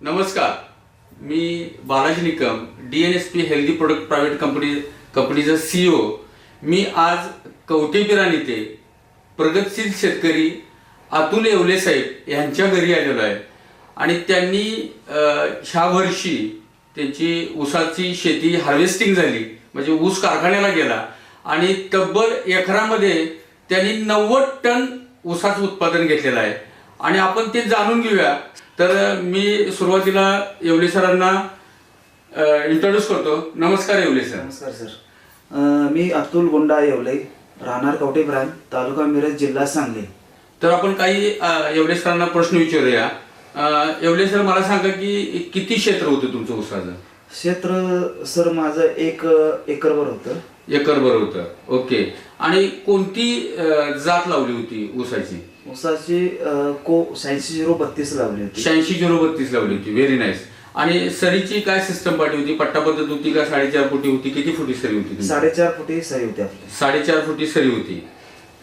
नमस्कार, मी Balaji Nikam, DNSP healthy product private कंपनीचा CEO. मी आज कवठेपिरान येथे प्रगतशील शेतकरी अतुल येवले साहेब यांच्या घरी आलेलो आहे आणि त्यांनी ह्या वर्षी त्यांची ऊसाची शेती हार्वेस्टिंग झाली, म्हणजे ऊस कारखान्याला गेला आणि तब्बल एकरामध्ये त्यांनी 90 टन ऊसाचं उत्पादन घेतलेलं आहे आणि आपण ते जाणून घेऊया. तर मी सुरुवातीला येवले सरांना इंट्रोड्यूस करतो. नमस्कार येवले सर. नमस्कार सर. मी अतुल गोंडा येवले, राहणार कवठेपिरान, तालुका मिरज, जिल्हा सांगली. तर आपण काही येवले सरांना प्रश्न विचारूया. येवले सर, मला सांगा की किती क्षेत्र होतं तुमचं ऊसाचं? क्षेत्र सर माझं 1 एकरभर होतं. एकरभर होतं. ओके. आणि कोणती जात लावली होती ऊसाची? ऊसाची को 86-032 लावली होती. 86-032 लावली होती. Very nice. आणि सरीची काय सिस्टम पाठी होती? पट्टा पद्धत होती का 4.5 फुटी होती? किती फुटी सरी होती? 4.5 फुटी सरी होती आपली. 4.5 फुटी सरी होती.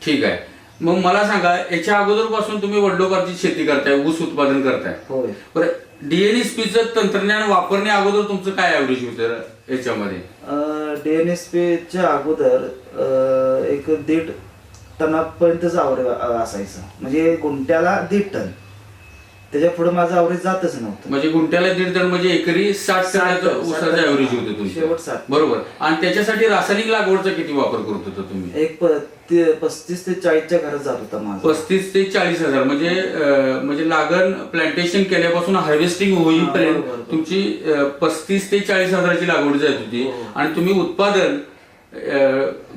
ठीक आहे. मग मला सांगा, याच्या अगोदर पासून तुम्ही वडलोपाची शेती करताय, ऊस उत्पादन करताय. होय. बरं, DNSPचं तंत्रज्ञान वापरण्या अगोदर तुमचं काय ॲव्हरेज होतं याच्यामध्ये? DNSPच्या अगोदर 1.5 टनापर्यंतच आवरेज असायचं, म्हणजे गुंट्याला 1.5 टन. त्याच्या पुढे माझं आवरेज जातच नव्हतं. म्हणजे गुंट्याला 1.5 टन, म्हणजे एकरी 60 टनाचं ऊसाचं ॲव्हरेज होतं तुमचं. शेवट 60. बरोबर. आणि त्याच्यासाठी रासायनिक लागवडचा किती वापर करत होता तुम्ही? 35 ते 40च्या घरात जात होता माझा. 35 ते 40 हजार, म्हणजे लागण प्लांटेशन केल्यापासून हार्वेस्टिंग होईपर्यंत तुमची 35 ते 40 हजाराची लागवड जात होती. आणि तुम्ही उत्पादन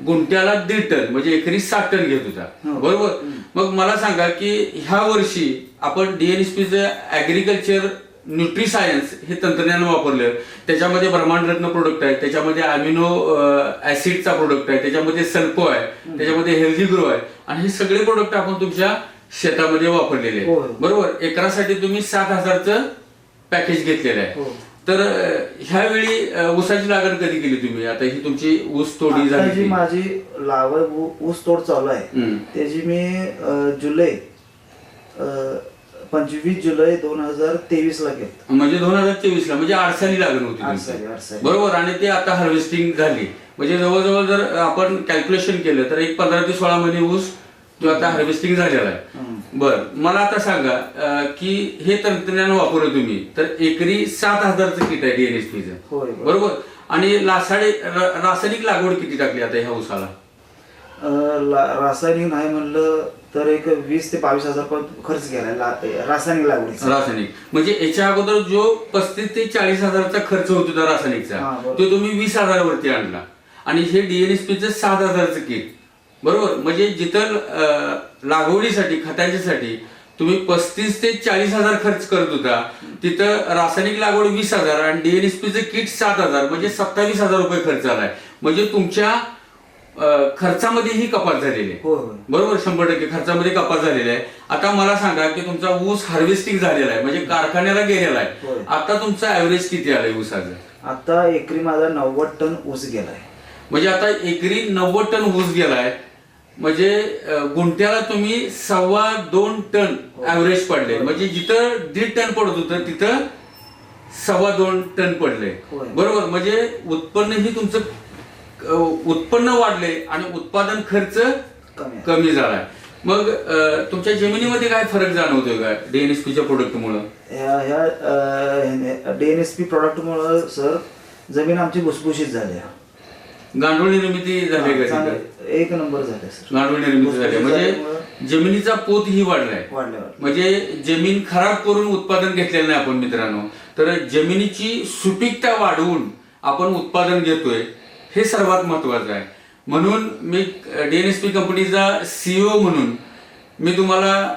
गुंट्याला 1.5 टन, म्हणजे एकरी 60 टन घेत होता. बरोबर. मग मला सांगा की ह्या वर्षी आपण DNSPचं ॲग्रिकल्चर न्यूट्रीसायन्स हे तंत्रज्ञान वापरलं. त्याच्यामध्ये ब्रह्मांडरत्न प्रोडक्ट आहे, त्याच्यामध्ये अमिनो ऍसिडचा प्रोडक्ट आहे, त्याच्यामध्ये सल्फो आहे, त्याच्यामध्ये हेल्दी ग्रो आहे, आणि हे सगळे प्रोडक्ट आपण तुमच्या शेतामध्ये वापरलेले आहेत. बरोबर. एकरासाठी तुम्ही 7,000चं पॅकेज घेतलेलं आहे. तर ह्यावेळी ऊसाची लागण कधी केली तुम्ही? आता ही तुमची ऊस तोडी झाली. माझी लावण ऊस तोड चालू आहे. त्याची मी 25 जुलै 2023 ला घेतली. म्हणजे 2023 ला, म्हणजे आडसाली लागण होती तुमची. बरोबर. आणि ते आता हार्वेस्टिंग झाली, म्हणजे जवळजवळ जर आपण कॅल्क्युलेशन केलं तर एक 15 ते 16 महिने ऊस जो आता हार्वेस्टिंग झालेला आहे. बर, मला आता सांगा की हे तंत्रज्ञान वापरलं तुम्ही, तर एकरी 7,000चं किट आहे DNSPचं. बरोबर. आणि रासायनिक लागवड किती टाकली आता ह्या ऊसाला? रासायनिक नाही म्हणलं तर एक 20 ते 22 हजार खर्च केला रासायनिक लागवडीचा. रासायनिक म्हणजे याच्या अगोदर जो 35 ते 40 हजाराचा खर्च होत होता रासायनिकचा, तो तुम्ही 20 हजारावरती आणला. आणि हे DNSPचं 7,000चं किट. बरोबर. म्हणजे जिथं लागवडीसाठी खतांच्यासाठी तुम्ही 35 ते 40 हजार खर्च करत होता, तिथं रासायनिक लागवड 20 हजार आणि DNSPचं किट 7,000, म्हणजे 27,000 रुपये खर्च आलाय. म्हणजे तुमच्या खर्चामध्ये ही कपात झालेली आहे. बरोबर. 100% खर्चामध्ये कपात झालेली आहे. आता मला सांगा की तुमचा ऊस हार्वेस्टिंग झालेला आहे, म्हणजे कारखान्याला गेलेला आहे. आता तुमचा ॲव्हरेज किती आलाय ऊसाचं? आता एकरी माझा 90 टन ऊस गेलाय. म्हणजे आता एकरी 90 टन ऊस गेलाय, म्हणजे गुंट्याला तुम्ही 2.25 टन ॲव्हरेज पडले. म्हणजे जिथं 1.5 टन पडत होतं तिथं 2.25 टन पडले. बरोबर. म्हणजे उत्पन्नही तुमचं उत्पन्न वाढले आणि उत्पादन खर्च कमी झालाय. मग तुमच्या जमिनीमध्ये काय फरक जाणवतोय का DNSPच्या प्रोडक्टमुळं? ह्या DNSP प्रोडक्टमुळं सर जमीन आमची भुसभुशीत झाली. गांडूळ निर्मिती झाली का? 1 नंबर झाले सर. गांडूळ निर्मिती झाली, म्हणजे जमिनीचा पोत ही वाढलाय. म्हणजे जमीन खराब करून उत्पादन घेतलेलं नाही आपण मित्रांनो, तर जमिनीची सुपीकता वाढवून आपण उत्पादन घेतोय, हे सर्वात महत्वाचं आहे. म्हणून मी DNSP कंपनीचा CEO म्हणून मी तुम्हाला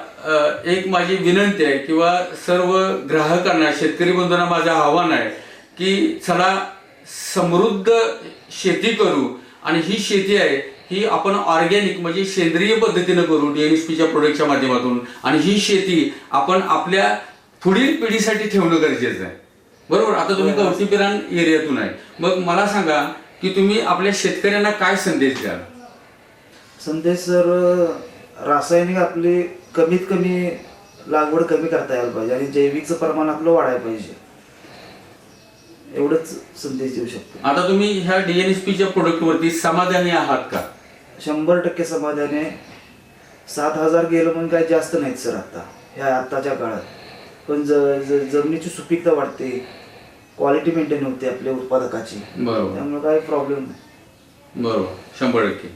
एक माझी विनंती आहे किंवा सर्व ग्राहकांना, शेतकरी बंधूंना माझं आव्हान आहे की चला समृद्ध शेती करू. आणि ही शेती आहे ही आपण ऑर्गॅनिक म्हणजे सेंद्रिय पद्धतीनं करू DNSPच्या प्रोडक्टच्या माध्यमातून. आणि ही शेती आपण आपल्या पुढील पिढीसाठी ठेवणं गरजेचं आहे. बरोबर. आता तुम्ही कवठेपिरान एरियातून आहे, मग मला सांगा की तुम्ही आपल्या शेतकऱ्यांना काय संदेश द्याल? संदेश सर, रासायनिक आपली कमीत कमी लागवड कमी करता यायला पाहिजे आणि जैविकचं प्रमाण आपलं वाढायला पाहिजे, एवढंच संदेश देऊ शकतो. आता तुम्ही ह्या DNSPच्या प्रोडक्ट वरती समाधानी आहात का? 100% समाधाने. 7,000 गेलं म्हणून काही जास्त नाहीत सर आता ह्या आत्ताच्या काळात, पण जमिनीची सुपीकता वाढते, क्वालिटी मेंटेन होते आपल्या उत्पादकाची, बरोबर, त्यामुळे काही प्रॉब्लेम नाही. बरोबर, 100%.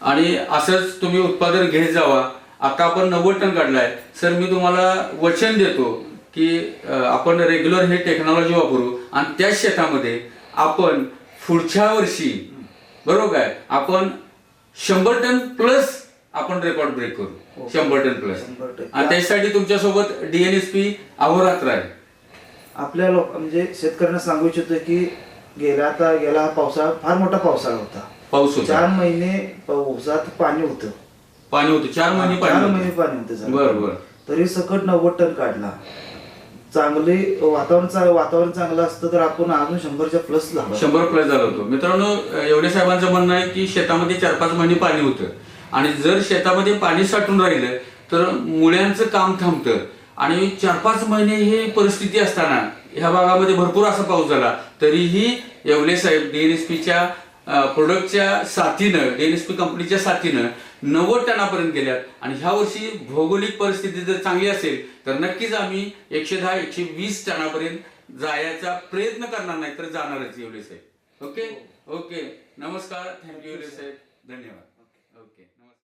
आणि असंच तुम्ही उत्पादन घेत जावा. आता आपण 90 टन काढलाय सर, मी तुम्हाला वचन देतो की आपण रेग्युलर हे टेक्नॉलॉजी वापरू आणि त्याच शेतामध्ये आपण पुढच्या वर्षी, बरोबर आहे, आपण 100 टन प्लस आपण रेकॉर्ड ब्रेक करू. 100 टन प्लस. 100%. आणि त्याच्यासाठी तुमच्यासोबत DNSP अहोरात्र आहे. आपल्या म्हणजे शेतकऱ्यांना सांगू इच्छितो की गेला हा पावसाळा फार मोठा पावसाळा होता. पाऊस होता, 4 महिने पावसात पाणी होतं. 4 महिने 4 महिने पाणी होतं. बरोबर. तरी सकट 90 टन काढला. चांगले वातावरण चांगलं असतं तर आपण अजून 100च्या प्लस झालो. 100 प्लस झालं होतं. मित्रांनो, एवढे साहेबांचं म्हणणं आहे की शेतामध्ये 4-5 महिने पाणी होतं आणि जर शेतामध्ये पाणी साठून राहिलं तर मुळ्यांचं काम थांबतं आणि 4-5 महिने ही परिस्थिती असताना ह्या भागामध्ये भरपूर असा पाऊस झाला तरीही येवले साहेब DNSPच्या प्रोडक्टच्या साथीनं, DNSP कंपनीच्या साथीनं 90 टनापर्यंत गेल्यात. आणि ह्या वर्षी भौगोलिक परिस्थिती जर चांगली असेल तर नक्कीच आम्ही 110-120 टनापर्यंत जायचा प्रयत्न करणार नाही तर जाणारच येवले साहेब. ओके, नमस्कार. थँक्यू येवले साहेब, धन्यवाद.